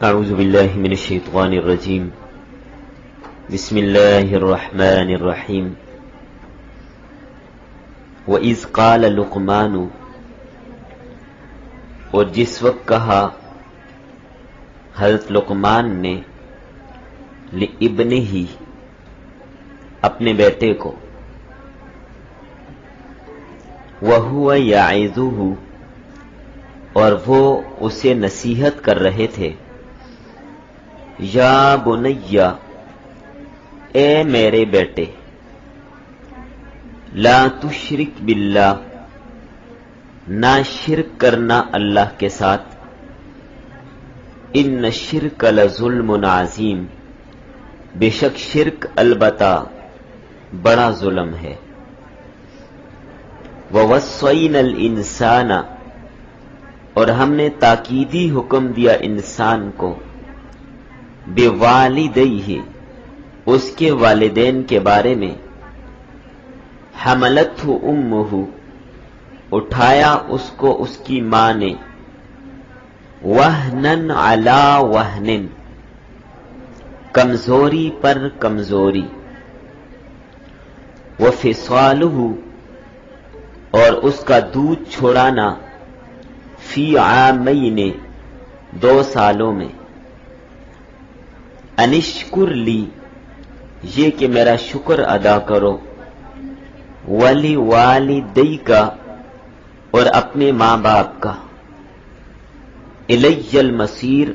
اعوذ باللہ من الشیطان الرجیم بسم اللہ الرحمن الرحیم وَإِذْ قَالَ لُقْمَانُ، اور جس وقت کہا حضرت لقمان نے لِابْنِهِ، اپنے بیٹے کو، وَهُوَ يَعِظُهُ، اور وہ اسے نصیحت کر رہے تھے، یا بنیا، اے میرے بیٹے، لا تشرک باللہ، نہ شرک کرنا اللہ کے ساتھ، ان الشرک لظلم عظیم، بے شک شرک البتہ بڑا ظلم ہے، ووصینا الانسان، اور ہم نے تاکیدی حکم دیا انسان کو، بوالدیہ، اس کے والدین کے بارے میں، حملتہ امہ، اٹھایا اس کو اس کی ماں نے، وہنن علی وہنن، کمزوری پر کمزوری، وفصالہ، اور اس کا دودھ چھوڑانا، فی عامین، 2 سالوں میں، انشکر لی، یہ کہ میرا شکر ادا کرو، ولی والدیک، اور اپنے ماں باپ کا، الی المصیر،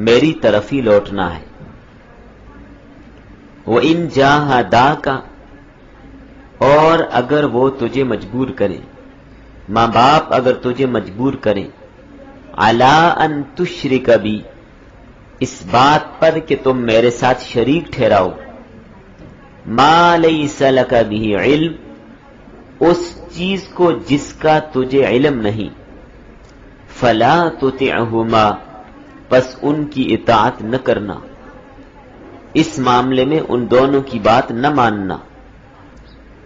میری طرف ہی لوٹنا ہے، وَإِن جَاهَدَاكَ، اور اگر وہ تجھے مجبور کریں، ماں باپ اگر تجھے مجبور کریں، عَلَىٰ أَن تُشْرِكَ بِي، اس بات پر کہ تم میرے ساتھ شریک ٹھہراؤ، ما لیس لک بہ علم، اس چیز کو جس کا تجھے علم نہیں، فلا تطعہما، پس ان کی اطاعت نہ کرنا، اس معاملے میں ان دونوں کی بات نہ ماننا،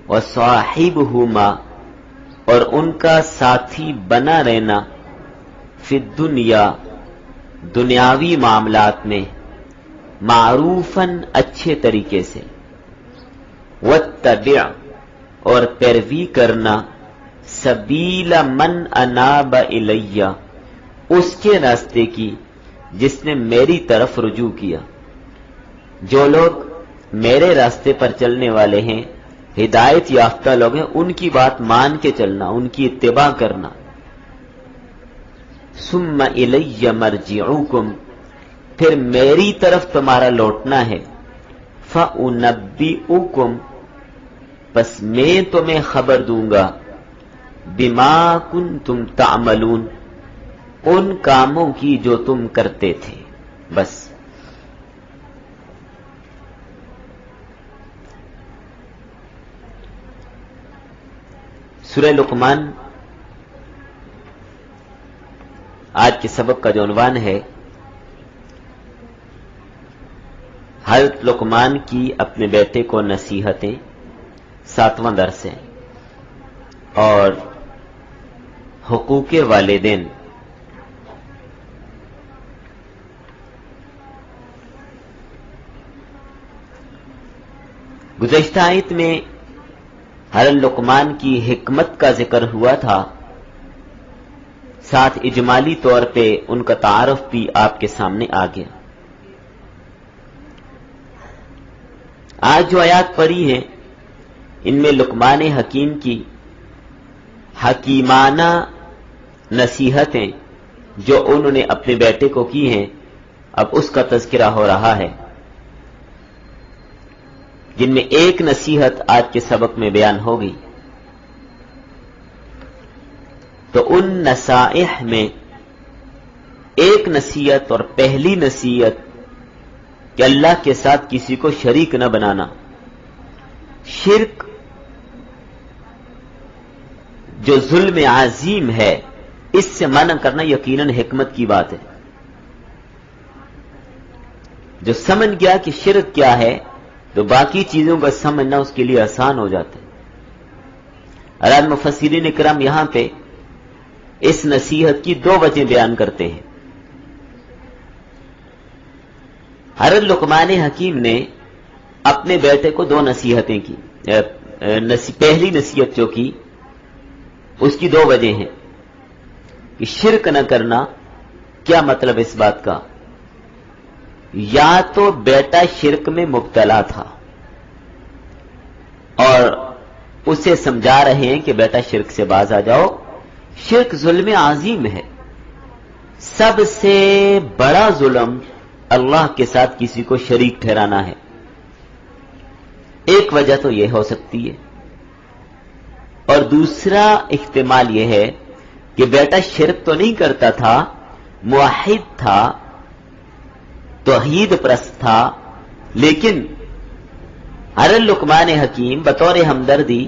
وصاحبہما، اور ان کا ساتھی بنا رہنا، فی الدنیا، دنیاوی معاملات میں، معروفاً، اچھے طریقے سے، واتبع، اور پیروی کرنا، سبیل من اناب الی، اس کے راستے کی جس نے میری طرف رجوع کیا، جو لوگ میرے راستے پر چلنے والے ہیں، ہدایت یافتہ لوگ ہیں، ان کی بات مان کے چلنا، ان کی اتباع کرنا، ثم الی مرجعکم، پھر میری طرف تمہارا لوٹنا ہے، فانبئکم، پس میں تمہیں خبر دوں گا، بما کنتم تعملون، ان کاموں کی جو تم کرتے تھے، بس۔ سورہ لقمان آج کے سبق کا جو عنوان ہے، حضرت لقمان کی اپنے بیٹے کو نصیحتیں، 7واں درس ہے، اور حقوق والدین۔ گزشتہ آیت میں حضرت لقمان کی حکمت کا ذکر ہوا تھا، ساتھ اجمالی طور پہ ان کا تعارف بھی آپ کے سامنے آ گیا۔ آج جو آیات پڑھی ہیں، ان میں لقمان حکیم کی حکیمانہ نصیحتیں جو انہوں نے اپنے بیٹے کو کی ہیں، اب اس کا تذکرہ ہو رہا ہے، جن میں ایک نصیحت آج کے سبق میں بیان ہو گئی۔ تو ان نصائح میں ایک نصیحت، اور پہلی نصیحت کہ اللہ کے ساتھ کسی کو شریک نہ بنانا، شرک جو ظلم عظیم ہے، اس سے منع کرنا یقیناً حکمت کی بات ہے۔ جو سمجھ گیا کہ شرک کیا ہے، تو باقی چیزوں کا سمجھنا اس کے لیے آسان ہو جاتا ہے۔ اور مفسرین اکرام یہاں پہ اس نصیحت کی 2 وجہ بیان کرتے ہیں۔ حضرت لقمان حکیم نے اپنے بیٹے کو دو نصیحتیں کی. پہلی نصیحت جو کی اس کی دو وجہ ہیں کہ شرک نہ کرنا. کیا مطلب اس بات کا؟ یا تو بیٹا شرک میں مبتلا تھا اور اسے سمجھا رہے ہیں کہ بیٹا شرک سے باز آ جاؤ. شرک ظلم عظیم ہے. سب سے بڑا ظلم اللہ کے ساتھ کسی کو شریک ٹھہرانا ہے. ایک وجہ تو یہ ہو سکتی ہے. اور دوسرا احتمال یہ ہے کہ بیٹا شرک تو نہیں کرتا تھا، موحد تھا، توحید پرست تھا، لیکن حضرت لقمان حکیم بطور ہمدردی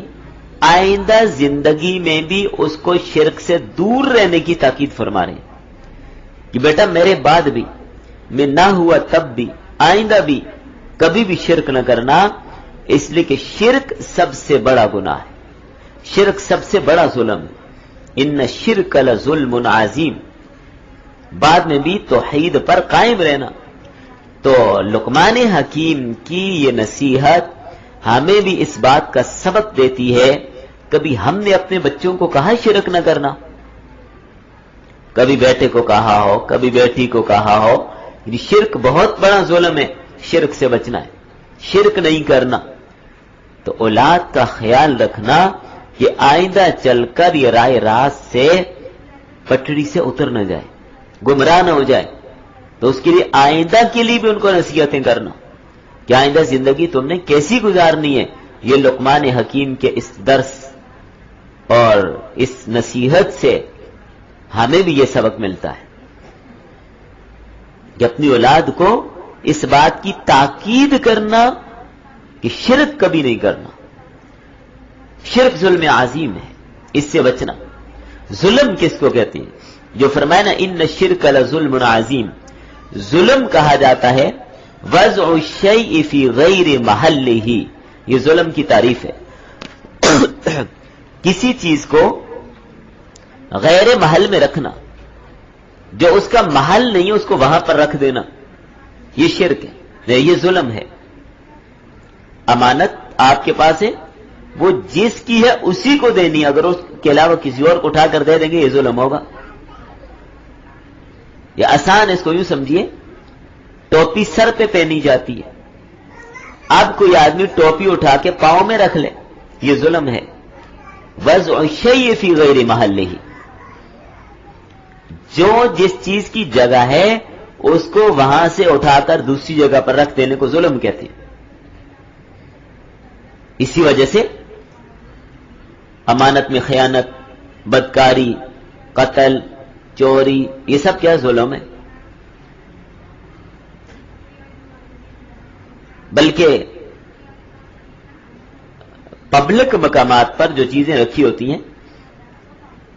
آئندہ زندگی میں بھی اس کو شرک سے دور رہنے کی تاکید فرما رہے ہیں کہ بیٹا میرے بعد بھی، میں نہ ہوا تب بھی، آئندہ بھی کبھی بھی شرک نہ کرنا، اس لیے کہ شرک سب سے بڑا گناہ ہے، شرک سب سے بڑا ظلم ہے. ان الشرک لظلم عظیم. بعد میں بھی توحید پر قائم رہنا. تو لقمان حکیم کی یہ نصیحت ہمیں بھی اس بات کا سبق دیتی ہے. کبھی ہم نے اپنے بچوں کو کہا شرک نہ کرنا، کبھی بیٹے کو کہا ہو، کبھی بیٹی کو کہا ہو یہ شرک بہت بڑا ظلم ہے، شرک سے بچنا ہے، شرک نہیں کرنا. تو اولاد کا خیال رکھنا کہ آئندہ چل کر یہ راہ راست سے پٹڑی سے اتر نہ جائے، گمراہ نہ ہو جائے. تو اس کے لیے آئندہ کے لیے بھی ان کو نصیحتیں کرنا کہ آئندہ زندگی تم نے کیسی گزارنی ہے. یہ لقمان حکیم کے اس درس اور اس نصیحت سے ہمیں بھی یہ سبق ملتا ہے کہ اپنی اولاد کو اس بات کی تاکید کرنا کہ شرک کبھی نہیں کرنا. شرک ظلم عظیم ہے، اس سے بچنا. ظلم کس کو کہتے ہیں؟ جو فرمایا نا ان الشرک لظلم عظیم. ظلم کہا جاتا ہے وضع الشیء فی غیر محلہ. یہ ظلم کی تعریف ہے. کسی چیز کو غیر محل میں رکھنا، جو اس کا محل نہیں ہے اس کو وہاں پر رکھ دینا، یہ شرک ہے، یہ ظلم ہے. امانت آپ کے پاس ہے، وہ جس کی ہے اسی کو دینی، اگر اس کے علاوہ کسی اور کو اٹھا کر دے دیں گے یہ ظلم ہوگا. یہ آسان ہے، اس کو یوں سمجھیے ٹوپی سر پہ پہنی جاتی ہے، اب کوئی آدمی ٹوپی اٹھا کے پاؤں میں رکھ لے، یہ ظلم ہے. وضع الشیء فی غیر محلہ. جو جس چیز کی جگہ ہے اس کو وہاں سے اٹھا کر دوسری جگہ پر رکھ دینے کو ظلم کہتے ہیں. اسی وجہ سے امانت میں خیانت، بدکاری، قتل، چوری، یہ سب کیا ظلم ہے. بلکہ پبلک مقامات پر جو چیزیں رکھی ہوتی ہیں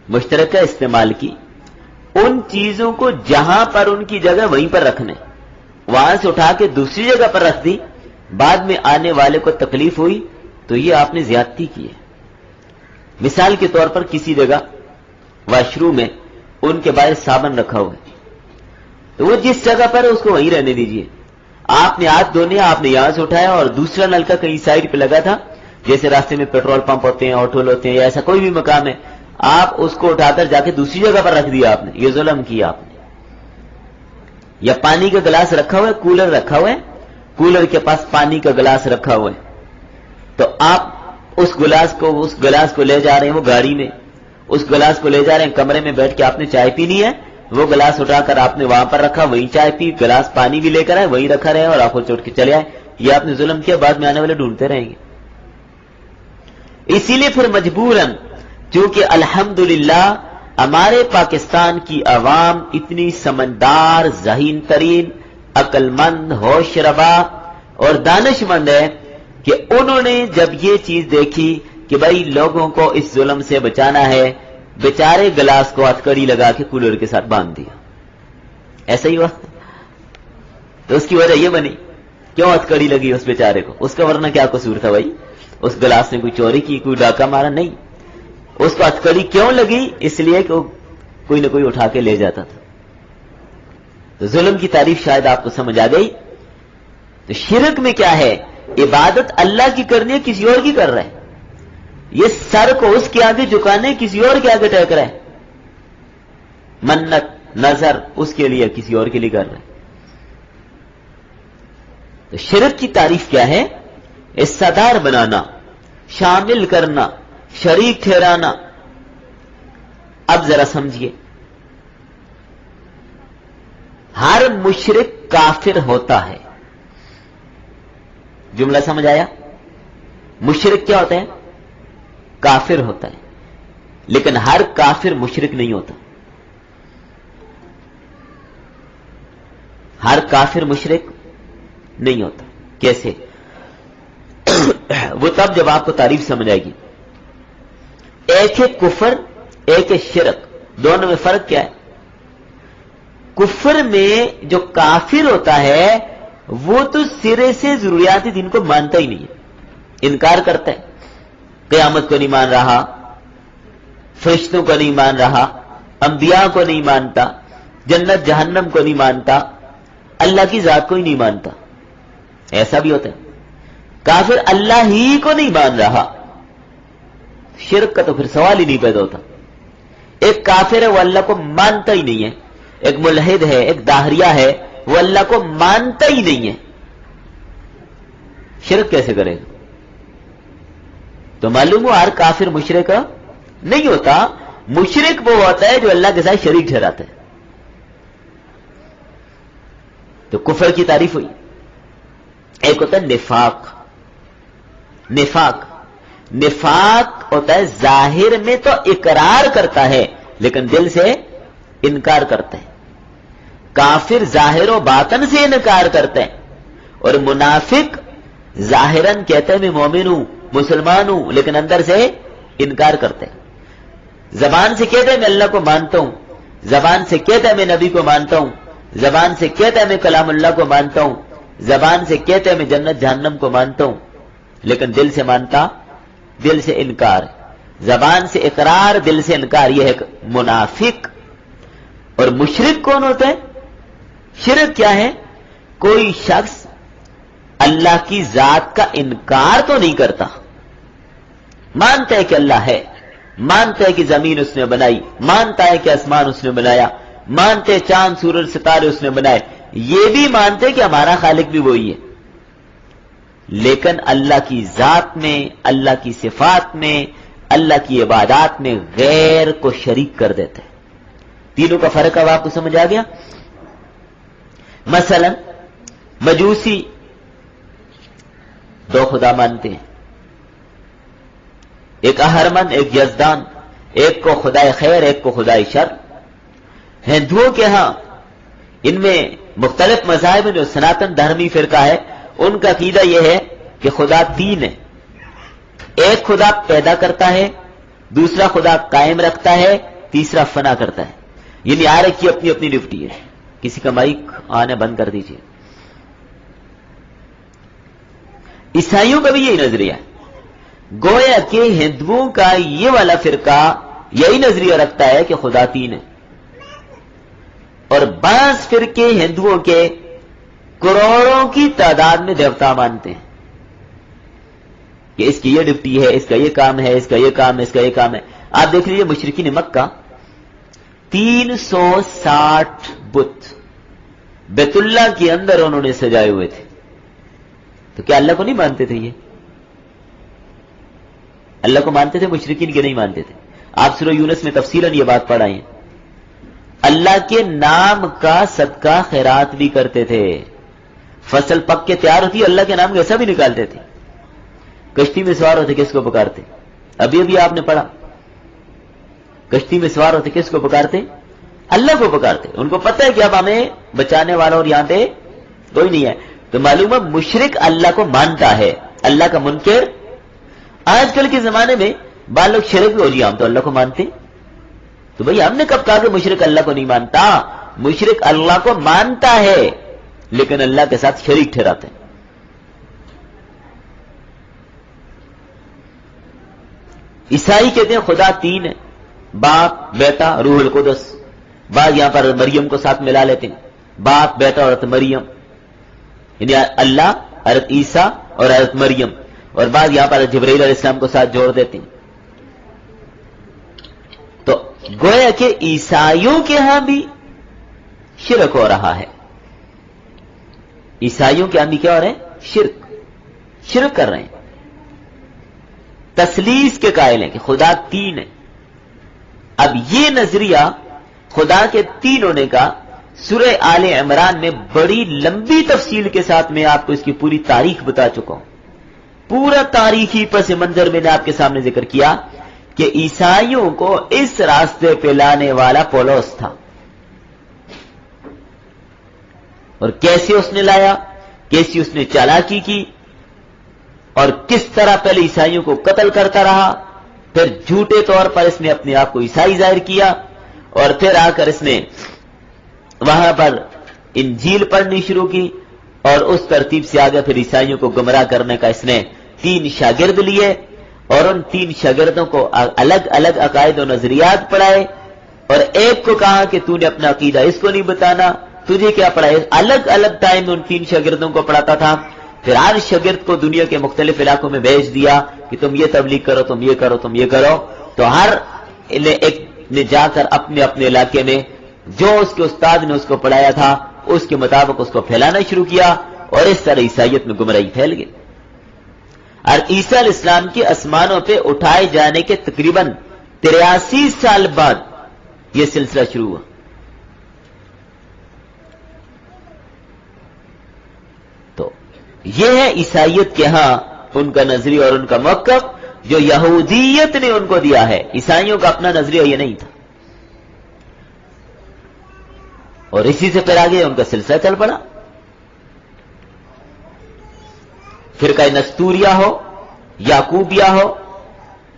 مشترکہ استعمال کی، ان چیزوں کو جہاں پر ان کی جگہ وہیں پر رکھنے، وہاں سے اٹھا کے دوسری جگہ پر رکھ دی، بعد میں آنے والے کو تکلیف ہوئی تو یہ آپ نے زیادتی کی ہے. مثال کے طور پر کسی جگہ واش روم میں ان کے باہر صابن رکھا ہوا ہے، تو وہ جس جگہ پر ہے اس کو وہیں رہنے دیجئے. آپ نے ہاتھ دھونے، آپ نے یہاں سے اٹھایا اور دوسرا نلکا کہیں سائڈ پہ لگا تھا، جیسے راستے میں پیٹرول پمپ ہوتے ہیں، ہوٹل ہوتے ہیں، یا ایسا کوئی بھی مقام ہے، آپ اس کو اٹھا کر جا کے دوسری جگہ پر رکھ دیا آپ نے، یہ ظلم کیا آپ نے. یا پانی کا گلاس رکھا ہوا ہے، کولر رکھا ہوا ہے، کولر کے پاس پانی کا گلاس رکھا ہوا ہے، تو آپ اس گلاس کو لے جا رہے ہیں، وہ گاڑی میں اس گلاس کو لے جا رہے ہیں، کمرے میں بیٹھ کے آپ نے چائے پینی ہے، وہ گلاس اٹھا کر آپ نے وہاں پر رکھا، وہیں چائے پی، گلاس پانی بھی لے کر آئے، وہیں رکھا رہے اور آنکھوں چوٹ کے چلے آئے. یہ آپ نے ظلم کیا، بعد میں آنے والے ڈھونڈتے رہیں گے. اسی لیے پھر مجبوراً، چونکہ الحمدللہ ہمارے پاکستان کی عوام اتنی سمجھدار، ذہین ترین، عقل مند، ہوش ربا اور دانش مند ہے کہ انہوں نے جب یہ چیز دیکھی کہ بھائی لوگوں کو اس ظلم سے بچانا ہے، بیچارے گلاس کو ہتھکڑی لگا کے کولر کے ساتھ باندھ دیا. ایسا ہی ہوا. تو اس کی وجہ یہ بنی، کیوں ہتھکڑی لگی اس بیچارے کو؟ اس کا ورنہ کیا قصور تھا بھائی؟ اس گلاس نے کوئی چوری کی، کوئی ڈاکہ مارا نہیں. اس کو ہتھکڑی کیوں لگی؟ اس لیے کہ کوئی نہ کوئی اٹھا کے لے جاتا تھا. تو ظلم کی تعریف شاید آپ کو سمجھ آ گئی تو شرک میں کیا ہے؟ عبادت اللہ کی کرنی ہے، کسی اور کی کر رہا ہے. یہ سر کو اس کے آگے جھکانے، کسی اور کے آگے ٹیک رہا ہے. منت نظر اس کے لیے، کسی اور کے لیے کر رہا ہے. تو شرک کی تعریف کیا ہے؟ حصہ دار بنانا، شامل کرنا، شریک ٹھہرانا. اب ذرا سمجھیے، ہر مشرک کافر ہوتا ہے. جملہ سمجھ آیا؟ مشرک کیا ہوتا ہے؟ کافر ہوتا ہے. لیکن ہر کافر مشرک نہیں ہوتا. ہر کافر مشرک نہیں ہوتا. کیسے؟ وہ تب جب آپ کو تعریف سمجھ آئے گی. ایک ہے کفر، ایک ہے شرک. دونوں میں فرق کیا ہے؟ کفر میں جو کافر ہوتا ہے وہ تو سرے سے ضروریات دین کو مانتا ہی نہیں ہے، انکار کرتا ہے. قیامت کو نہیں مان رہا، فرشتوں کو نہیں مان رہا، انبیاء کو نہیں مانتا، جنت جہنم کو نہیں مانتا، اللہ کی ذات کو ہی نہیں مانتا. ایسا بھی ہوتا ہے. کافر اللہ ہی کو نہیں مان رہا. شرک کا تو پھر سوال ہی نہیں پیدا ہوتا. ایک کافر ہے وہ اللہ کو مانتا ہی نہیں ہے. ایک ملحد ہے، ایک داہریہ ہے، وہ اللہ کو مانتا ہی نہیں ہے. شرک کیسے کرے گا؟ تو معلوم ہو ہر کافر مشرک نہیں ہوتا. مشرک وہ ہوتا ہے جو اللہ کے ساتھ شریک ٹھہراتا ہے. تو کفر کی تعریف ہوئی. ایک ہوتا ہے نفاق. نفاق ہوتا ہے ظاہر میں تو اقرار کرتا ہے لیکن دل سے انکار کرتا ہے. کافر ظاہر و باطن سے انکار کرتا ہے، اور منافق ظاہراً کہتا ہے میں مومن ہوں، مسلمان ہوں، لیکن اندر سے انکار کرتا ہے. زبان سے کہتا ہے میں اللہ کو مانتا ہوں، زبان سے کہتا ہے میں نبی کو مانتا ہوں، زبان سے کہتا ہے میں کلام اللہ کو مانتا ہوں، زبان سے کہتا ہے میں جنت جہنم کو مانتا ہوں، لیکن دل سے مانتا، دل سے انکار. زبان سے اقرار، دل سے انکار. یہ ہے منافق. اور مشرک کون ہوتا ہے؟ شرک کیا ہے؟ کوئی شخص اللہ کی ذات کا انکار تو نہیں کرتا، مانتا ہے کہ اللہ ہے، مانتا ہے کہ زمین اس نے بنائی، مانتا ہے کہ آسمان اس نے بنایا، مانتے ہیں چاند سورج ستارے اس نے بنائے، یہ بھی مانتے کہ ہمارا خالق بھی وہی ہے. لیکن اللہ کی ذات میں، اللہ کی صفات میں، اللہ کی عبادات میں غیر کو شریک کر دیتے ہیں. تینوں کا فرق اب آپ کو سمجھ آ گیا؟ مثلا مجوسی دو خدا مانتے ہیں، ایک اہرمن، ایک یزدان، ایک کو خدائے خیر، ایک کو خدائے شر. ہندوؤں کے ہاں ان میں مختلف مذاہب میں جو سناتن دھرمی فرقہ ہے ان کا عقیدہ یہ ہے کہ خدا تین ہے. ایک خدا پیدا کرتا ہے، دوسرا خدا قائم رکھتا ہے، تیسرا فنا کرتا ہے. یعنی ہر ایک کی اپنی اپنی ڈیوٹی ہے. کسی کا مائک آنے بند کر دیجیے. عیسائیوں کا بھی یہی نظریہ ہے. گویا کہ ہندوؤں کا یہ والا فرقہ یہی نظریہ رکھتا ہے کہ خدا تین ہے، اور بعض فرقے ہندوؤں کے کروڑوں کی تعداد میں دیوتا مانتے ہیں کہ اس کی یہ ڈیوٹی ہے، اس کا یہ کام ہے، اس کا یہ کام ہے، اس کا یہ کام ہے. آپ دیکھ لیجیے مشرکین مکہ 360 بت بیت اللہ کے اندر انہوں نے سجائے ہوئے تھے. تو کیا اللہ کو نہیں مانتے تھے؟ یہ اللہ کو مانتے تھے، مشرکین کے نہیں مانتے تھے. آپ سورہ یونس میں تفصیلاً یہ بات پڑھائیں ہیں. اللہ کے نام کا صدقہ خیرات بھی کرتے تھے. فصل پک کے تیار ہوتی اللہ کے نام کا ایسا بھی نکالتے تھے. کشتی میں سوار ہوتے کس کو پکارتے؟ ابھی ابھی آپ نے پڑھا. کشتی میں سوار ہوتے کس کو پکارتے؟ اللہ کو پکارتے. ان کو پتہ ہے کہ اب ہمیں بچانے والا اور یہاں پہ کوئی نہیں ہے. تو معلوم ہے مشرک اللہ کو مانتا ہے، اللہ کا منکر. آج کل کے زمانے میں بعض لوگ شرک بھی ہو جی ہم تو اللہ کو مانتے. تو بھئی ہم نے کب کہا کہ مشرک اللہ کو نہیں مانتا؟ مشرک اللہ کو مانتا ہے لیکن اللہ کے ساتھ شریک ٹھہراتے ہیں. عیسائی کہتے ہیں خدا تین ہے، باپ، بیٹا، روح القدس. بعض یہاں پر مریم کو ساتھ ملا لیتے ہیں، باپ، بیٹا، عورت مریم. یعنی اللہ، حضرت عیسیٰ اور حضرت مریم، اور بعض یہاں پر جبرائیل علیہ السلام کو ساتھ جوڑ دیتے ہیں. تو گویا کہ عیسائیوں کے ہاں بھی شرک ہو رہا ہے. عیسائیوں کے ہاں بھی کیا ہو رہا ہے؟ شرک کر رہے ہیں. تثلیث کے قائل ہیں کہ خدا تین ہے. اب یہ نظریہ خدا کے تین ہونے کا سورہ آل عمران میں بڑی لمبی تفصیل کے ساتھ میں آپ کو اس کی پوری تاریخ بتا چکا ہوں. پورا تاریخی پس منظر میں نے آپ کے سامنے ذکر کیا کہ عیسائیوں کو اس راستے پہ لانے والا پولس تھا، اور کیسے اس نے لایا، کیسی اس نے چالاکی کی، اور کس طرح پہلے عیسائیوں کو قتل کرتا رہا، پھر جھوٹے طور پر اس نے اپنے آپ کو عیسائی ظاہر کیا، اور پھر آ کر اس نے وہاں پر انجیل پڑھنی شروع کی، اور اس ترتیب سے آگے پھر عیسائیوں کو گمراہ کرنے کا اس نے 3 شاگرد لیے، اور ان 3 شاگردوں کو الگ الگ عقائد و نظریات پڑھائے، اور ایک کو کہا کہ تو نے اپنا عقیدہ اس کو نہیں بتانا، تجھے کیا پڑھائے. الگ الگ ٹائم میں ان 3 شاگردوں کو پڑھاتا تھا. پھر ہر شاگرد کو دنیا کے مختلف علاقوں میں بھیج دیا کہ تم یہ تبلیغ کرو، تم یہ کرو، تم یہ کرو. تو ہر ایک نے جا کر اپنے اپنے علاقے میں جو اس کے استاد نے اس کو پڑھایا تھا اس کے مطابق اس کو پھیلانا شروع کیا، اور اس طرح عیسائیت میں گمراہی پھیل گئی. اور عیسیٰ علیہ السلام کے آسمانوں پہ اٹھائے جانے کے تقریباً 83 سال بعد یہ سلسلہ شروع ہوا. تو یہ ہے عیسائیت کے ہاں ان کا نظریہ اور ان کا موقف جو یہودیت نے ان کو دیا ہے. عیسائیوں کا اپنا نظریہ یہ نہیں تھا، اور اسی سے پھر آگے ان کا سلسلہ چل پڑا. فرقہ نستوریہ ہو، یعقوبیہ ہو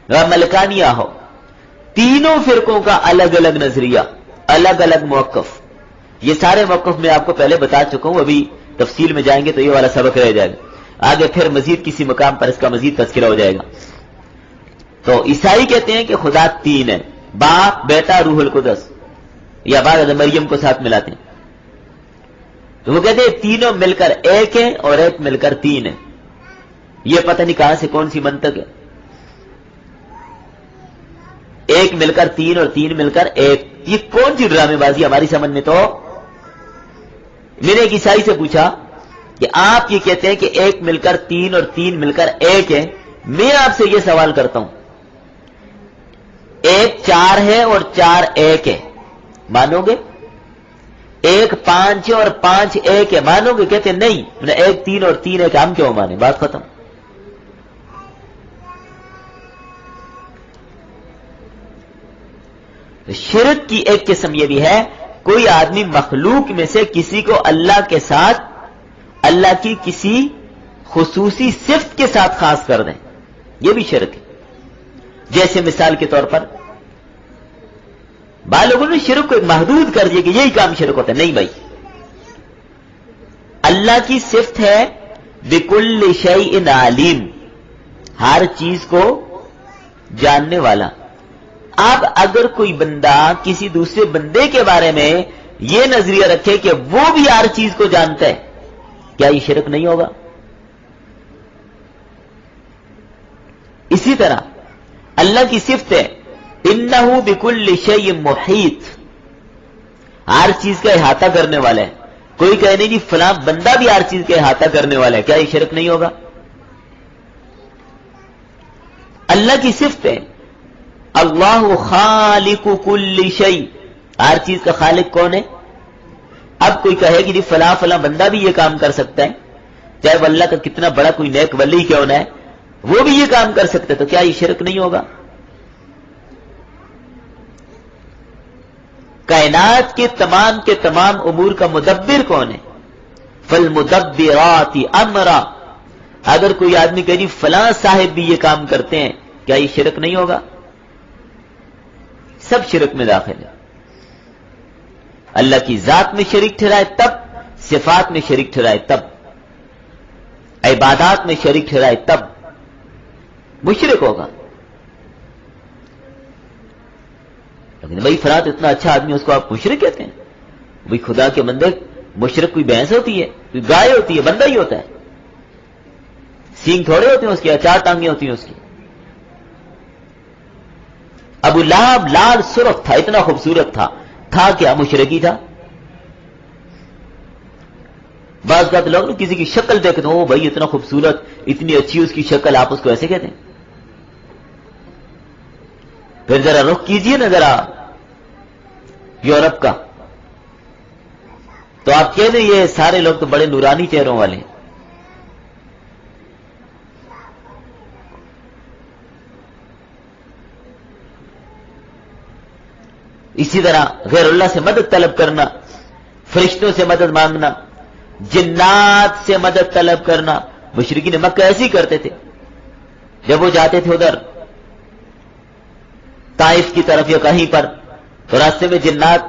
یا ملکانیہ ہو، تینوں فرقوں کا الگ الگ نظریہ، الگ الگ موقف. یہ سارے موقف میں آپ کو پہلے بتا چکا ہوں، ابھی تفصیل میں جائیں گے تو یہ والا سبق رہ جائے گا. آگے پھر مزید کسی مقام پر اس کا مزید تذکرہ ہو جائے گا. تو عیسائی کہتے ہیں کہ خدا 3 ہے، باپ، بیٹا، روح القدس، یا بعد مریم کو ساتھ ملاتے ہیں. تو وہ کہتے ہیں تینوں مل کر ایک ہے اور ایک مل کر 3 ہے. یہ پتہ نہیں کہاں سے کون سی منطق ہے. ایک مل کر 3 اور 3 مل کر 1، یہ کون سی ڈرامے بازی ہماری سمجھ میں. تو میں نے ایک عیسائی سے پوچھا کہ آپ یہ کہتے ہیں کہ 1 مل کر 3 اور 3 مل کر 1 ہے، میں آپ سے یہ سوال کرتا ہوں، 1 4 ہے اور 4 1 ہے، مانو گے؟ 1 5 ہے اور 5 1 ہے، مانو گے؟ کہتے نہیں، 1 3 اور 3 1 ہم کیوں مانے؟ بات ختم. شرک کی ایک قسم یہ بھی ہے، کوئی آدمی مخلوق میں سے کسی کو اللہ کے ساتھ، اللہ کی کسی خصوصی صفت کے ساتھ خاص کر دیں، یہ بھی شرک ہے. جیسے مثال کے طور پر بعض لوگوں نے شرک کو محدود کر دیا کہ یہی کام شرک ہوتا ہے. نہیں بھائی، اللہ کی صفت ہے بکل شیء علیم، ہر چیز کو جاننے والا. اب اگر کوئی بندہ کسی دوسرے بندے کے بارے میں یہ نظریہ رکھے کہ وہ بھی ہر چیز کو جانتا ہے، کیا یہ شرک نہیں ہوگا؟ اسی طرح اللہ کی صفت ہے انہ بکل شیء محیط، ہر چیز کا احاطہ کرنے والا ہے. کوئی کہے نہیں جی فلاں بندہ بھی ہر چیز کا احاطہ کرنے والا ہے، کیا یہ شرک نہیں ہوگا؟ اللہ کی صفت ہے اللہ خالق کل شیء، ہر چیز کا خالق کون ہے؟ اب کوئی کہے کہ جی فلاں فلاں بندہ بھی یہ کام کر سکتا ہے، چاہے وہ اللہ کا کتنا بڑا کوئی نیک ولی کیوں نہ ہے، وہ بھی یہ کام کر سکتا ہے، تو کیا یہ شرک نہیں ہوگا؟ کائنات کے تمام امور کا مدبر کون ہے؟ فالمدبرات امرا. اگر کوئی آدمی کہے جی فلاں صاحب بھی یہ کام کرتے ہیں، کیا یہ شرک نہیں ہوگا؟ سب شرک میں داخل ہے. اللہ کی ذات میں شریک ٹھہرائے تب، صفات میں شریک ٹھہرائے تب، عبادات میں شریک ٹھہرائے تب مشرک ہوگا. لیکن بھائی فرات اتنا اچھا آدمی، اس کو آپ مشرک کہتے ہیں؟ بھائی خدا کے بندے مشرک کوئی بھینس ہوتی ہے، کوئی گائے ہوتی ہے، بندہ ہی ہوتا ہے. سینگ تھوڑے ہوتے ہیں اس کے، 4 ٹانگیں ہوتی ہیں اس کی. ابو لہب لال سرخ تھا، اتنا خوبصورت تھا کیا؟ مشرک ہی تھا. بعض کا لوگ کسی کی شکل دیکھتے ہیں، او بھائی اتنا خوبصورت، اتنی اچھی اس کی شکل، آپ اس کو ایسے کہتے ہیں؟ پھر ذرا رخ کیجئے نا ذرا یورپ کا، تو آپ کہہ دیں یہ سارے لوگ تو بڑے نورانی چہروں والے ہیں. اسی طرح غیر اللہ سے مدد طلب کرنا، فرشتوں سے مدد مانگنا، جنات سے مدد طلب کرنا. مشرکین مکہ ایسے ہی کرتے تھے. جب وہ جاتے تھے ادھر طائف کی طرف یا کہیں پر، تو راستے میں جنات،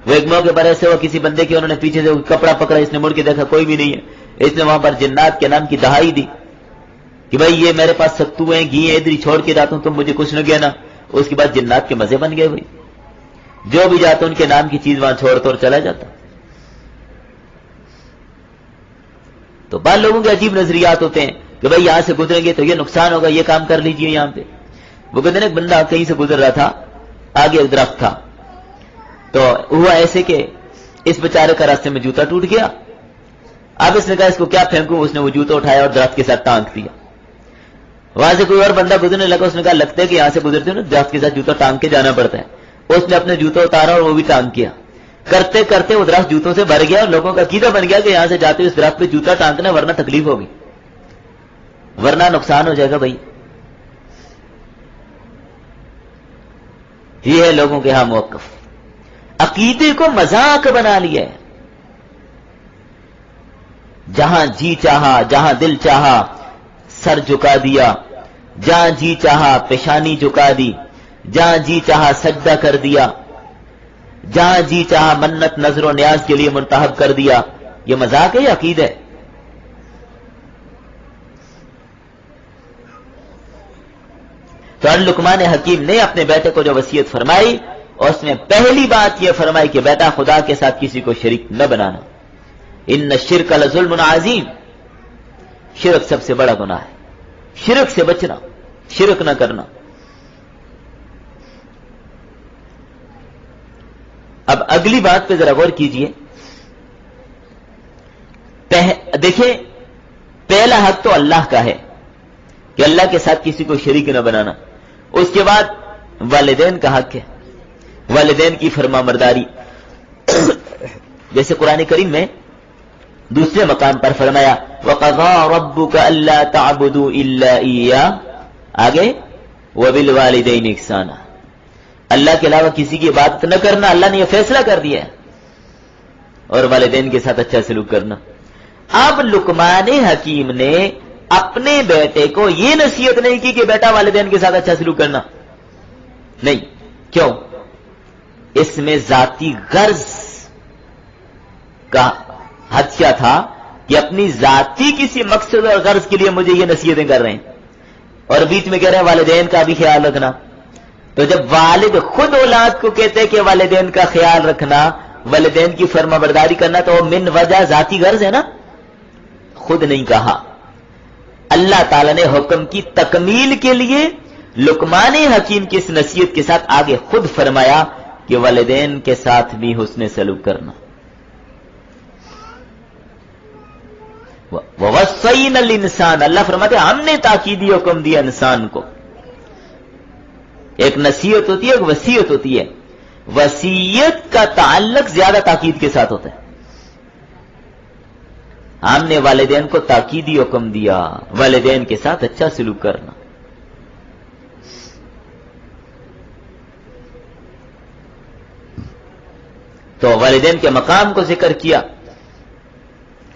وہ ایک موقع پر ایسے ہوا کسی بندے کے انہوں نے پیچھے سے کپڑا پکڑا، اس نے مڑ کے دیکھا کوئی بھی نہیں ہے. اس نے وہاں پر جنات کے نام کی دہائی دی کہ بھائی یہ میرے پاس ستو ہیں، گھی ہیں، ادھر ہی چھوڑ کے جاتا ہوں، تم مجھے کچھ نہ کہنا. اس کے بعد جنات کے مزے بن گئے. بھائی جو بھی جاتا ان کے نام کی چیز وہاں چھوڑتا اور چلا جاتا. تو بعض لوگوں کے عجیب نظریات ہوتے ہیں کہ بھائی یہاں سے گزریں گے تو یہ نقصان ہوگا، یہ کام کر لیجئے یہاں پہ. وہ کہتے ہیں ایک بندہ کہیں سے گزر رہا تھا، آگے ایک درخت تھا، تو ہوا ایسے کہ اس بیچارے کا راستے میں جوتا ٹوٹ گیا. اب اس نے کہا اس کو کیا پھینکوں، اس نے وہ جوتا اٹھایا اور درخت کے ساتھ ٹانگ دیا. وہاں سے کوئی اور بندہ گزرنے لگا، اس نے کہا لگتا ہے کہ یہاں سے گزرتے نا درخت کے ساتھ جوتا ٹانگ کے جانا پڑتا ہے. اس نے اپنے جوتا اتارا اور وہ بھی ٹانگ کیا. کرتے کرتے وہ درخت جوتوں سے بھر گیا اور لوگوں کا عقیدہ بن گیا کہ یہاں سے جاتے اس درخت پہ جوتا ٹانگنا، ورنہ تکلیف ہوگی، ورنہ نقصان ہو جائے گا. بھائی یہ ہے لوگوں کے ہاں موقف. عقیدے کو مذاق بنا لیا ہے. جہاں جی چاہا، جہاں دل چاہا سر جھکا دیا، جہاں جی چاہا پیشانی جھکا دی، جہاں جی چاہا سجدہ کر دیا، جہاں جی چاہا منت نظر و نیاز کے لیے منتخب کر دیا. یہ مذاق ہے یا عقیدہ ہے؟ تو لقمان حکیم نے اپنے بیٹے کو جو وصیت فرمائی، اور اس میں پہلی بات یہ فرمائی کہ بیٹا خدا کے ساتھ کسی کو شریک نہ بنانا. ان الشرک لظلم عظیم، شرک سب سے بڑا گناہ ہے. شرک سے بچنا، شرک نہ کرنا. اب اگلی بات پہ ذرا غور کیجئے. دیکھیں پہلا حق تو اللہ کا ہے کہ اللہ کے ساتھ کسی کو شریک نہ بنانا. اس کے بعد والدین کا حق ہے، والدین کی فرما برداری. جیسے قرآن کریم میں دوسرے مقام پر فرمایا وَقَضَىٰ رَبُّكَ أَلَّا تَعْبُدُوا إِلَّا إِيَّاهُ، آگے وَبِالْوَالِدَيْنِ إِحْسَانًا، اللہ کے علاوہ کسی کی عبادت نہ کرنا. اللہ نے یہ فیصلہ کر دیا ہے، اور والدین کے ساتھ اچھا سلوک کرنا. اب لقمان حکیم نے اپنے بیٹے کو یہ نصیحت نہیں کی کہ بیٹا والدین کے ساتھ اچھا سلوک کرنا، نہیں. کیوں؟ اس میں ذاتی غرض کا حدیہ تھا کہ اپنی ذاتی کسی مقصد اور غرض کے لیے مجھے یہ نصیحتیں کر رہے ہیں، اور بیچ میں کہہ رہے ہیں والدین کا بھی خیال رکھنا. تو جب والد خود اولاد کو کہتے کہ والدین کا خیال رکھنا، والدین کی فرما برداری کرنا، تو من وجہ ذاتی غرض ہے نا، خود نہیں کہا. اللہ تعالیٰ نے حکم کی تکمیل کے لیے لقمان حکیم کی اس نصیحت کے ساتھ آگے خود فرمایا کہ والدین کے ساتھ بھی حسن سلوک کرنا. وَوَصَّيْنَا الْإِنسَانَ، اللہ فرماتے ہیں ہم نے تاکیدی حکم دیا انسان کو. ایک نصیحت ہوتی ہے، ایک وصیت ہوتی ہے. وصیت کا تعلق زیادہ تاکید کے ساتھ ہوتا ہے. ہم نے والدین کو تاکیدی حکم دیا والدین کے ساتھ اچھا سلوک کرنا. تو والدین کے مقام کو ذکر کیا،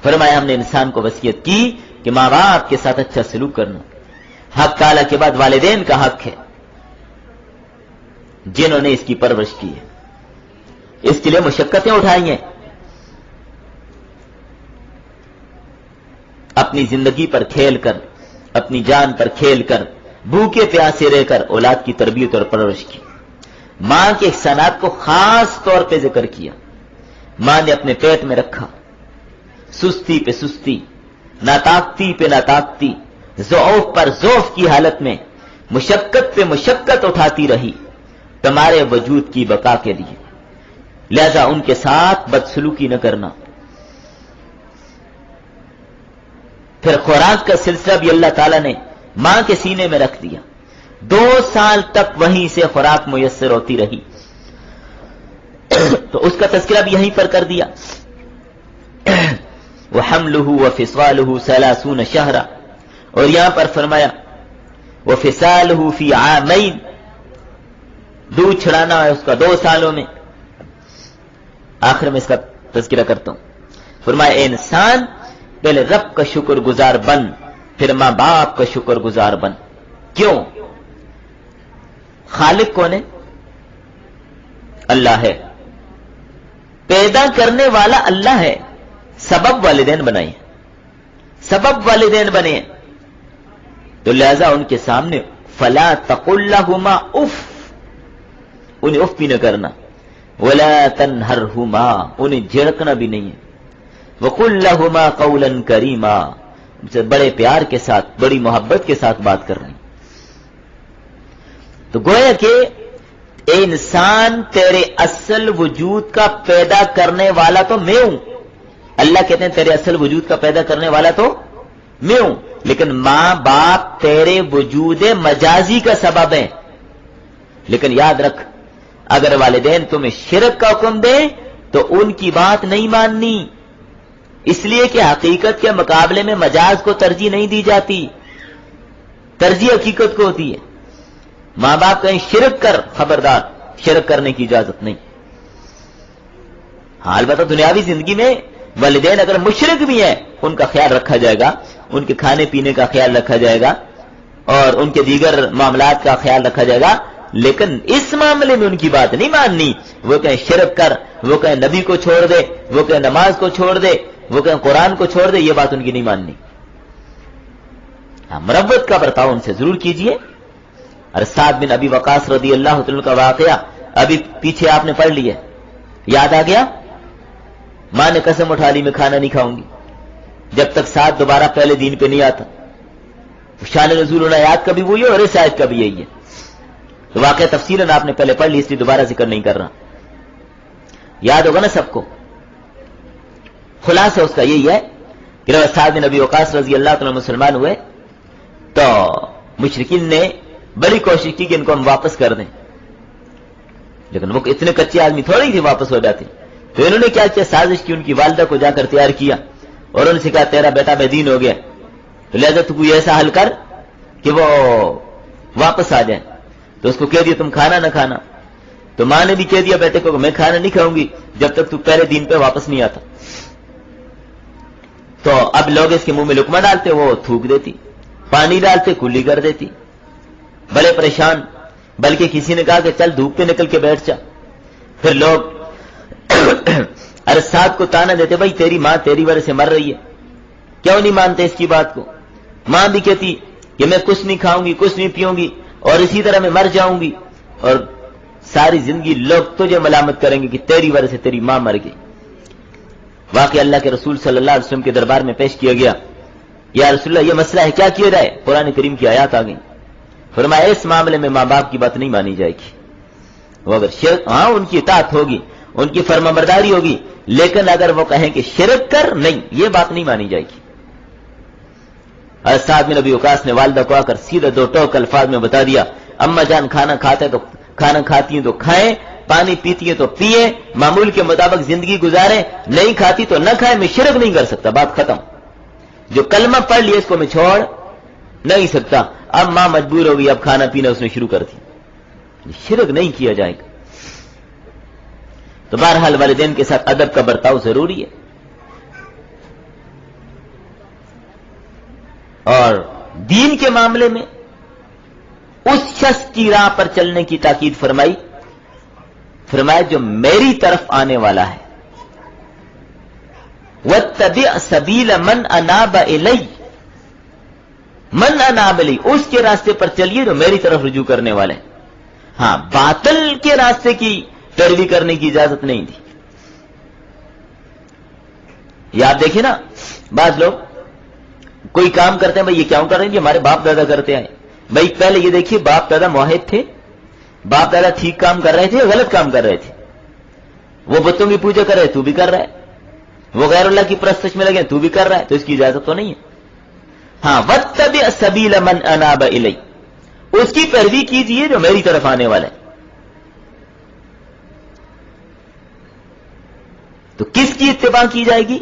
فرمایا ہم نے انسان کو وصیت کی کہ ماں باپ کے ساتھ اچھا سلوک کرنا. حق تعالیٰ کے بعد والدین کا حق ہے جنہوں نے اس کی پرورش کی ہے، اس کے لیے مشقتیں اٹھائی ہیں، اپنی زندگی پر کھیل کر، اپنی جان پر کھیل کر، بھوکے پیاسے رہ کر اولاد کی تربیت اور پرورش کی. ماں کے احسانات کو خاص طور پہ ذکر کیا. ماں نے اپنے پیٹ میں رکھا، سستی پہ سستی، ناطاقتی پہ ناطاقتی، ضعف پر ضعف کی حالت میں مشقت پہ مشقت اٹھاتی رہی تمہارے وجود کی بقا کے لیے، لہذا ان کے ساتھ بدسلوکی نہ کرنا۔ پھر خوراک کا سلسلہ بھی اللہ تعالیٰ نے ماں کے سینے میں رکھ دیا، 2 سال تک وہیں سے خوراک میسر ہوتی رہی، تو اس کا تذکرہ بھی یہیں پر کر دیا۔ وَحَمْلُهُ وَفِصَالُهُ 30 شَهْرًا، اور یہاں پر فرمایا وَفِصَالُهُ فِي عَامَيْنِ، دودھ چھڑانا ہے اس کا 2 سالوں میں۔ آخر میں اس کا تذکرہ کرتا ہوں، فرمایا اے انسان پہلے رب کا شکر گزار بن، پھر ماں باپ کا شکر گزار بن۔ کیوں؟ خالق کون ہے؟ اللہ ہے، پیدا کرنے والا اللہ ہے، سبب والدین بنائے ہیں، سبب والدین بنے ہیں، تو لہذا ان کے سامنے فلا تقل لهما اف، انہیں اف بھی نہ کرنا، ولا تنہرهما، انہیں جھڑکنا بھی نہیں ہے، وقل لهما قولا کریما، ان سے بڑے پیار کے ساتھ بڑی محبت کے ساتھ بات کر رہے ہیں۔ تو گویا کہ اے انسان تیرے اصل وجود کا پیدا کرنے والا تو میں ہوں، اللہ کہتے ہیں تیرے اصل وجود کا پیدا کرنے والا تو میں ہوں، لیکن ماں باپ تیرے وجود مجازی کا سبب ہے۔ لیکن یاد رکھ، اگر والدین تمہیں شرک کا حکم دیں تو ان کی بات نہیں ماننی، اس لیے کہ حقیقت کے مقابلے میں مجاز کو ترجیح نہیں دی جاتی، ترجیح حقیقت کو ہوتی ہے۔ ماں باپ کہیں شرک کر، خبردار، شرک کرنے کی اجازت نہیں۔ ہاں البتہ دنیاوی زندگی میں والدین اگر مشرک بھی ہیں ان کا خیال رکھا جائے گا، ان کے کھانے پینے کا خیال رکھا جائے گا اور ان کے دیگر معاملات کا خیال رکھا جائے گا، لیکن اس معاملے میں ان کی بات نہیں ماننی۔ وہ کہیں شرک کر، وہ کہیں نبی کو چھوڑ دے، وہ کہیں نماز کو چھوڑ دے، وہ کہیں قرآن کو چھوڑ دے، یہ بات ان کی نہیں ماننی۔ مروت کا برتاؤ ان سے ضرور کیجئے۔ اور سعد بن ابی وقاص رضی اللہ عنہ کا واقعہ ابھی پیچھے آپ نے پڑھ لیا، یاد آ گیا؟ ماں نے قسم اٹھا لی میں کھانا نہیں کھاؤں گی جب تک سعد دوبارہ پہلے دین پہ نہیں آتا۔ شان نزول آیات کا بھی وہی ہے اور اس آیت کا بھی یہی ہے۔ تو واقعہ تفصیلاً آپ نے پہلے پڑھ لی، اس لیے دوبارہ ذکر نہیں کر رہا، یاد ہوگا نا سب کو۔ خلاصہ اس کا یہی ہے کہ سعد بن ابی وقاص رضی اللہ عنہ مسلمان ہوئے تو مشرکین نے بڑی کوشش کی کہ ان کو ہم واپس کر دیں، لیکن وہ اتنے کچے آدمی تھوڑی تھے واپس ہو جاتے۔ تو انہوں نے کیا کیا، سازش کی، ان کی والدہ کو جا کر تیار کیا اور ان سے کہا تیرا بیٹا بے دین ہو گیا، تو لہذا تو کوئی ایسا حل کر کہ وہ واپس آ جائیں۔ تو اس کو کہہ دیا تم کھانا نہ کھانا، تو ماں نے بھی کہہ دیا بیٹے کو میں کھانا نہیں کھاؤں گی جب تک تو پہلے دین پہ واپس نہیں آتا۔ تو اب لوگ اس کے منہ میں لقمہ ڈالتے، وہ تھوک دیتی، پانی ڈالتے کلی کر دیتی، بڑے پریشان، بلکہ کسی نے کہا کہ چل دھوپ پہ نکل کے بیٹھ جا۔ پھر لوگ ارساد کو تانا دیتے، بھائی تیری ماں تیری وجہ سے مر رہی ہے، کیوں نہیں مانتے اس کی بات کو؟ ماں بھی کہتی کہ میں کچھ نہیں کھاؤں گی، کچھ نہیں پیوں گی اور اسی طرح میں مر جاؤں گی، اور ساری زندگی لوگ تجھے ملامت کریں گے کہ تیری وجہ سے تیری ماں مر گئی۔ واقعی اللہ کے رسول صلی اللہ علیہ وسلم کے دربار میں پیش کیا گیا، یا رسول اللہ یہ مسئلہ ہے، کیا کیا جائے؟ قرآن کریم کی آیات آ گئی، فرمایا اس معاملے میں ماں باپ کی بات نہیں مانی جائے گی، وہ اگر شرک، ہاں ان کی اطاعت ہوگی، ان کی فرمانبرداری ہوگی، لیکن اگر وہ کہیں کہ شرک کر، نہیں، یہ بات نہیں مانی جائے گی۔ اور سعد بن ابی وقاص نے والدہ کو آ کر سیدھے 2 ٹوک الفاظ میں بتا دیا، اما جان کھانا کھاتے تو کھانا کھاتی ہیں تو کھائیں، پانی پیتی ہیں تو پیئیں، معمول کے مطابق زندگی گزاریں، نہیں کھاتی تو نہ کھائیں، میں شرک نہیں کر سکتا، بات ختم۔ جو کلمہ پڑھ لیا اس کو میں چھوڑ نہیں سکتا۔ اب ماں مجبور ہوگی، اب کھانا پینا اس نے شروع کر دی، شرک نہیں کیا جائے گا۔ تو بہرحال والدین کے ساتھ ادب کا برتاؤ ضروری ہے، اور دین کے معاملے میں اس شخص کی راہ پر چلنے کی تاکید فرمائی، فرمایا جو میری طرف آنے والا ہے، وَاتَّبِعْ سَبِيلَ مَنْ أَنَابَ إِلَيَّ، من اناب الی، اس کے راستے پر چلیے جو میری طرف رجوع کرنے والے ہیں۔ ہاں باطل کے راستے کی پیروی کرنے کی اجازت نہیں تھی۔ یہ آپ دیکھیں نا، بعض لوگ کوئی کام کرتے ہیں، بھائی یہ کیوں کر رہے ہیں؟ ہمارے باپ دادا کرتے آئے. بھائی پہلے یہ دیکھیے باپ دادا موحد تھے، باپ دادا ٹھیک کام کر رہے تھے یا غلط کام کر رہے تھے؟ وہ بتوں کی پوجا کر رہے تو بھی کر رہا ہے، وہ غیر اللہ کی پرستش میں لگے تو بھی کر رہا ہے، تو اس کی اجازت تو نہیں ہے. ہاں واتبع سبیل من اناب الی، اس کی پیروی کیجیے جو میری طرف آنے والا ہے. تو کس کی اتباع کی جائے گی؟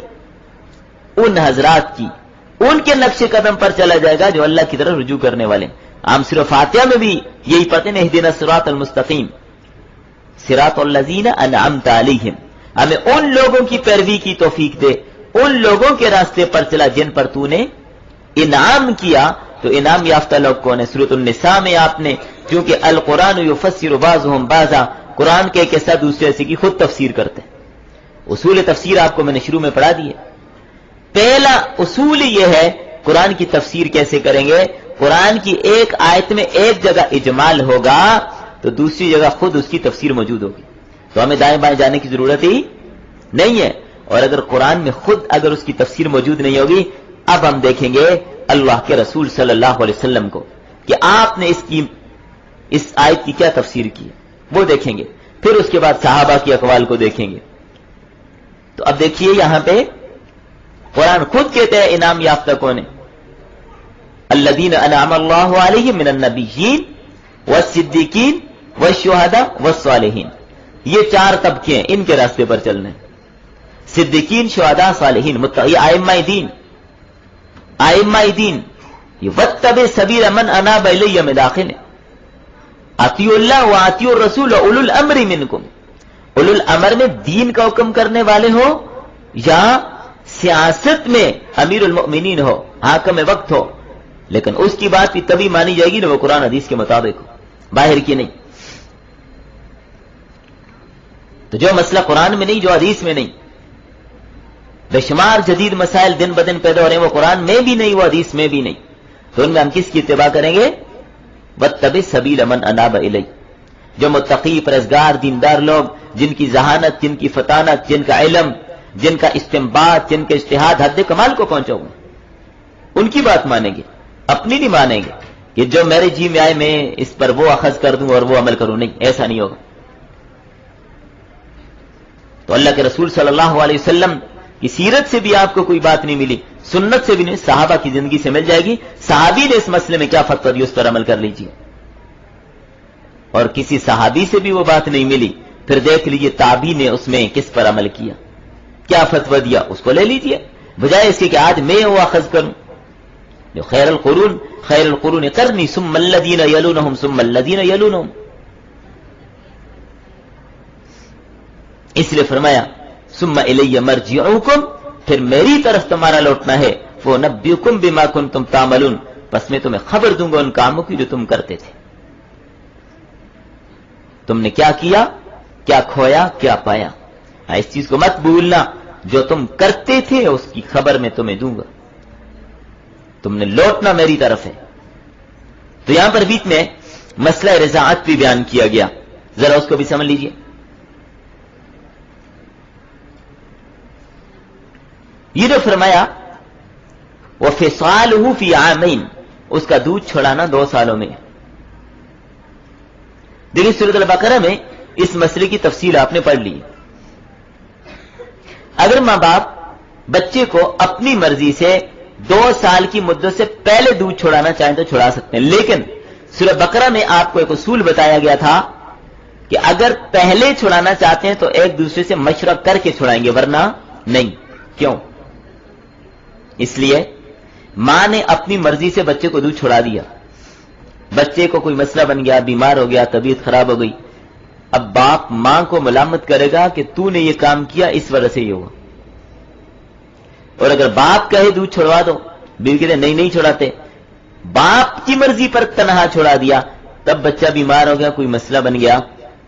ان حضرات کی، ان کے نقش قدم پر چلا جائے گا جو اللہ کی طرف رجوع کرنے والے ہیں. ہم صرف فاتحہ میں بھی یہی پڑھتے ہیں اہدنا الصراط المستقیم صراط الذین انعمت علیہم، ہمیں ان لوگوں کی پیروی کی توفیق دے، ان لوگوں کے راستے پر چلا جن پر تو نے انعام کیا. تو انعام یافتہ لوگ کون ہے؟ سورۃ النساء میں آپ نے، کیونکہ القرآن یفسر بعضهم بعضا، قرآن کے ایک حصہ دوسرے سے کی خود تفسیر کرتے ہیں. اصول تفسیر آپ کو میں نے شروع میں پڑھا دیے. پہلا اصول یہ ہے قرآن کی تفسیر کیسے کریں گے؟ قرآن کی ایک آیت میں ایک جگہ اجمال ہوگا تو دوسری جگہ خود اس کی تفسیر موجود ہوگی، تو ہمیں دائیں بائیں جانے کی ضرورت ہی نہیں ہے. اور اگر قرآن میں خود اگر اس کی تفسیر موجود نہیں ہوگی، اب ہم دیکھیں گے اللہ کے رسول صلی اللہ علیہ وسلم کو کہ آپ نے اس آیت کی کیا تفسیر کی، وہ دیکھیں گے. پھر اس کے بعد صحابہ کی اقوال کو دیکھیں گے. تو اب دیکھیے یہاں پہ قرآن خود کہتے ہیں انعام یافتہ کون ہے؟ الذین انعم اللہ علیہم من النبیین والصدیقین والشہداء والصالحین. یہ چار طبقے ہیں، ان کے راستے پر چلنا ہے. صدیقین، شہداء، صالحین، یہ ائمہ دین. ائمہ دین یہ واتبع سبیل من اناب الی میں داخل ہے. اطیعوا اللہ واطیعوا الرسول واولو الامر منکم. اولو الامر میں دین کا حکم کرنے والے ہو یا سیاست میں امیر المؤمنین ہو، حاکم وقت ہو، لیکن اس کی بات بھی تبھی مانی جائے گی نا وہ قرآن حدیث کے مطابق ہو، باہر کی نہیں. تو جو مسئلہ قرآن میں نہیں، جو حدیث میں نہیں، بے شمار جدید مسائل دن بدن پیدا ہو رہے ہیں، وہ قرآن میں بھی نہیں، وہ حدیث میں بھی نہیں، تو ان میں ہم کس کی اتباع کریں گے؟ واتبع سبیل من اناب الی. جو متقی، پرہیزگار، دیندار لوگ، جن کی ذہانت، جن کی فطانت، جن کا علم، جن کا استنباط، جن کے اجتہاد حد کمال کو پہنچا ہوا، ان کی بات مانیں گے، اپنی نہیں مانیں گے کہ جو میرے جی میں آئے میں اس پر وہ اخذ کر دوں اور وہ عمل کروں. نہیں، ایسا نہیں ہوگا. تو اللہ کے رسول صلی اللہ علیہ وسلم کی سیرت سے بھی آپ کو کوئی بات نہیں ملی، سنت سے بھی نہیں، صحابہ کی زندگی سے مل جائے گی. صحابی نے اس مسئلے میں کیا فتویٰ دی اس پر عمل کر لیجیے. اور کسی صحابی سے بھی وہ بات نہیں ملی، پھر دیکھ لیجیے تابعی نے اس میں کس پر عمل کیا، کیا فتویٰ دیا، اس کو لے لیجیے، بجائے اس کے کہ آج میں وہ اخذ کروں. جو خیر القرون قرنی ثم الذین یلونہم ثم الذین یلونہم. اس لیے فرمایا ثم الی مرجعکم، پھر میری طرف تمہارا لوٹنا ہے. فنبئکم بما کنتم تعملون، پس میں تمہیں خبر دوں گا ان کاموں کی جو تم کرتے تھے. تم نے کیا کیا، کیا کھویا، کیا پایا. اس چیز کو مت بھولنا، جو تم کرتے تھے اس کی خبر میں تمہیں دوں گا. تم نے لوٹنا میری طرف ہے. تو یہاں پر بیچ میں مسئلہ رضاعت بھی بیان کیا گیا، ذرا اس کو بھی سمجھ لیجئے. یہ جو فرمایا وَفِصَالُهُ فِي عَامَيْن، اس کا دودھ چھڑانا 2 سالوں میں. دیکھیں سورۃ البقرہ میں اس مسئلے کی تفصیل آپ نے پڑھ لی. اگر ماں باپ بچے کو اپنی مرضی سے 2 سال کی مدت سے پہلے دودھ چھڑانا چاہیں تو چھڑا سکتے ہیں، لیکن سورۃ بقرہ میں آپ کو ایک اصول بتایا گیا تھا کہ اگر پہلے چھڑانا چاہتے ہیں تو ایک دوسرے سے مشورہ کر کے چھڑائیں گے، ورنہ نہیں. کیوں؟ اس لیے ماں نے اپنی مرضی سے بچے کو دودھ چھڑا دیا، بچے کو کوئی مسئلہ بن گیا، بیمار ہو گیا، طبیعت خراب ہو گئی، اب باپ ماں کو ملامت کرے گا کہ تو نے یہ کام کیا، اس وجہ سے یہ ہوا. اور اگر باپ کہے دودھ چھڑوا دو، بیوی کہتے نہیں چھڑاتے، باپ کی مرضی پر تنہا چھڑا دیا، تب بچہ بیمار ہو گیا، کوئی مسئلہ بن گیا،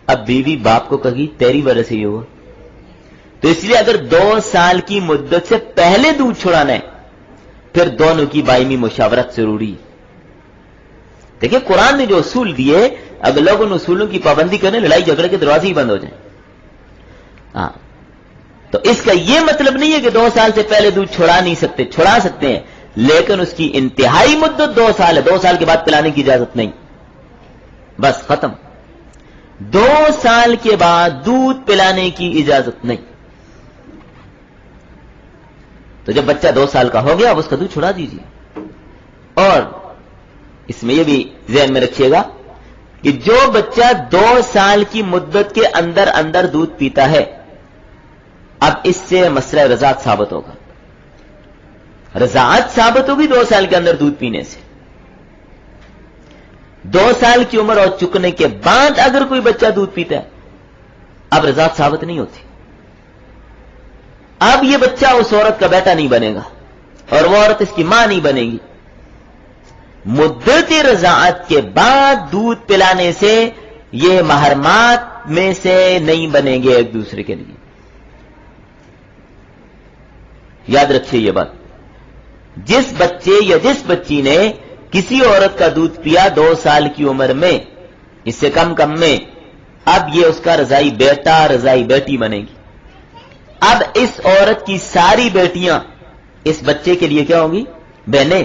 اب بیوی باپ کو کہی تیری وجہ سے یہ ہوا. تو اس لیے اگر 2 سال کی مدت سے پہلے دودھ چھڑانا ہے پھر دونوں کی باہمی مشاورت ضروری ہے. دیکھیں قرآن نے جو اصول دیے، اگر لوگ ان اصولوں کی پابندی کریں لڑائی جھگڑے کے دروازے ہی بند ہو جائیں. ہاں تو اس کا یہ مطلب نہیں ہے کہ 2 سال سے پہلے دودھ چھڑا نہیں سکتے، چھڑا سکتے ہیں، لیکن اس کی انتہائی مدت 2 سال ہے، 2 سال کے بعد پلانے کی اجازت نہیں، بس ختم۔ 2 سال کے بعد دودھ پلانے کی اجازت نہیں۔ تو جب بچہ 2 سال کا ہو گیا اب اس کا دودھ چھڑا دیجیے۔ اور اس میں یہ بھی ذہن میں رکھیے گا کہ جو بچہ 2 سال کی مدت کے اندر اندر دودھ پیتا ہے، اب اس سے مسئلہ رضاعت ثابت ہوگا، رضاعت ثابت ہوگی 2 سال کے اندر دودھ پینے سے۔ 2 سال کی عمر اور چکنے کے بعد اگر کوئی بچہ دودھ پیتا ہے اب رضاعت ثابت نہیں ہوتی، اب یہ بچہ اس عورت کا بیٹا نہیں بنے گا اور وہ عورت اس کی ماں نہیں بنے گی۔ مدت رضاعت کے بعد دودھ پلانے سے یہ محرمات میں سے نہیں بنیں گے ایک دوسرے کے لیے، یاد رکھیے یہ بات۔ جس بچے یا جس بچی نے کسی عورت کا دودھ پیا 2 سال کی عمر میں، اس سے کم میں، اب یہ اس کا رضائی بیٹا رضائی بیٹی بنے گی۔ اب اس عورت کی ساری بیٹیاں اس بچے کے لیے کیا ہوں گی؟ بہنیں،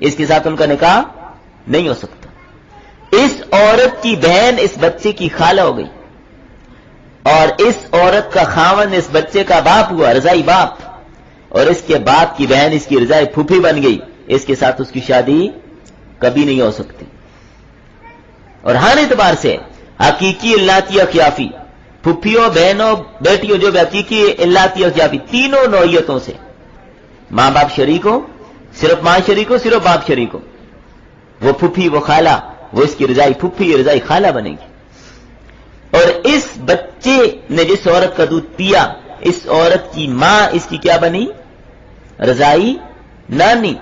اس کے ساتھ ان کا نکاح نہیں ہو سکتا۔ اس عورت کی بہن اس بچے کی خالہ ہو گئی اور اس عورت کا خاوند اس بچے کا باپ ہوا، رضائی باپ، اور اس کے باپ کی بہن اس کی رضائی پھوپھی بن گئی، اس کے ساتھ اس کی شادی کبھی نہیں ہو سکتی۔ اور ہر اعتبار سے حقیقی الاتی اخیافی، پھوپھیوں بہنوں بیٹیوں جو بھی حقیقی الاتی اخیافی، تینوں نوعیتوں سے، ماں باپ شریک ہو، صرف ماں شریک ہو، صرف باپ شریک ہو، وہ پھوپھی وہ خالہ، وہ اس کی رضائی پھوپھی رضائی خالہ بنے گی۔ اور اس بچے نے جس عورت کا دودھ پیا، اس عورت کی ماں اس کی کیا بنی؟ رضائی نانی،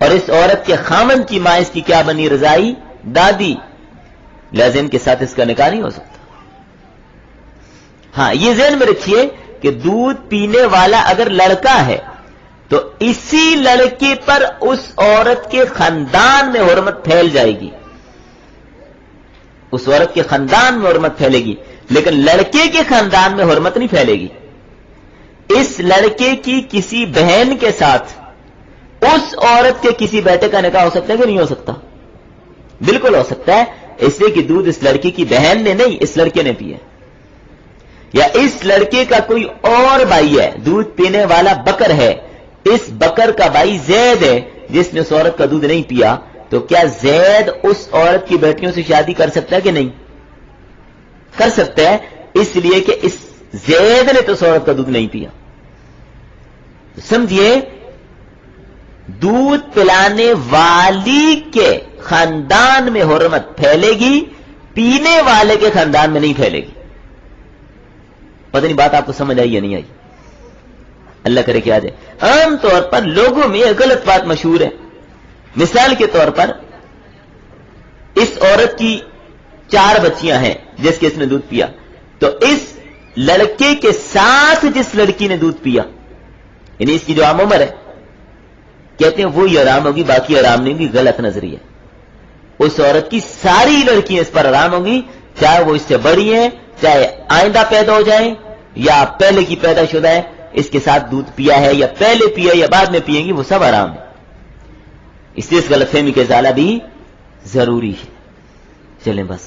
اور اس عورت کے خامن کی ماں اس کی کیا بنی؟ رضائی دادی، لہذا ان کے ساتھ اس کا نکاح نہیں ہو سکتا۔ ہاں یہ ذہن میں رکھیے کہ دودھ پینے والا اگر لڑکا ہے تو اسی لڑکے پر اس عورت کے خاندان میں حرمت پھیل جائے گی، اس عورت کے خاندان میں حرمت پھیلے گی، لیکن لڑکے کے خاندان میں حرمت نہیں پھیلے گی۔ اس لڑکے کی کسی بہن کے ساتھ اس عورت کے کسی بیٹے کا نکاح ہو سکتا ہے کہ نہیں ہو سکتا؟ بالکل ہو سکتا ہے، اس لیے کہ دودھ اس لڑکی کی بہن نے نہیں، اس لڑکے نے پیا، یا اس لڑکے کا کوئی اور بھائی ہے دودھ پینے والا بکر ہے، اس بکر کا بھائی زید ہے جس نے اس عورت کا دودھ نہیں پیا، تو کیا زید اس عورت کی بیٹیوں سے شادی کر سکتا ہے کہ نہیں؟ کر سکتا ہے، اس لیے کہ اس زید نے تو اس عورت کا دودھ نہیں پیا۔ سمجھیے، دودھ پلانے والی کے خاندان میں حرمت پھیلے گی، پینے والے کے خاندان میں نہیں پھیلے گی۔ پتہ نہیں بات آپ کو سمجھ آئی یا نہیں آئی؟ اللہ کرے کہ آ جائے۔ عام طور پر لوگوں میں یہ غلط بات مشہور ہے۔ مثال کے طور پر اس عورت کی 4 بچیاں ہیں جس کے اس نے دودھ پیا، تو اس لڑکے کے ساتھ جس لڑکی نے دودھ پیا، یعنی اس کی جو عام عمر ہے، کہتے ہیں وہی حرام ہوگی، باقی حرام نہیں ہوگی۔ غلط نظریہ۔ اس عورت کی ساری لڑکیاں اس پر حرام ہوگی، چاہے وہ اس سے بڑی ہیں، چاہے آئندہ پیدا ہو جائیں یا پہلے کی پیدا شدہ ہے، اس کے ساتھ دودھ پیا ہے یا پہلے پیا یا بعد میں پیئیں گی، وہ سب حرام ہے۔ اس لیے اس غلط فہمی کا ازالہ بھی ضروری ہے۔ چلیں بس۔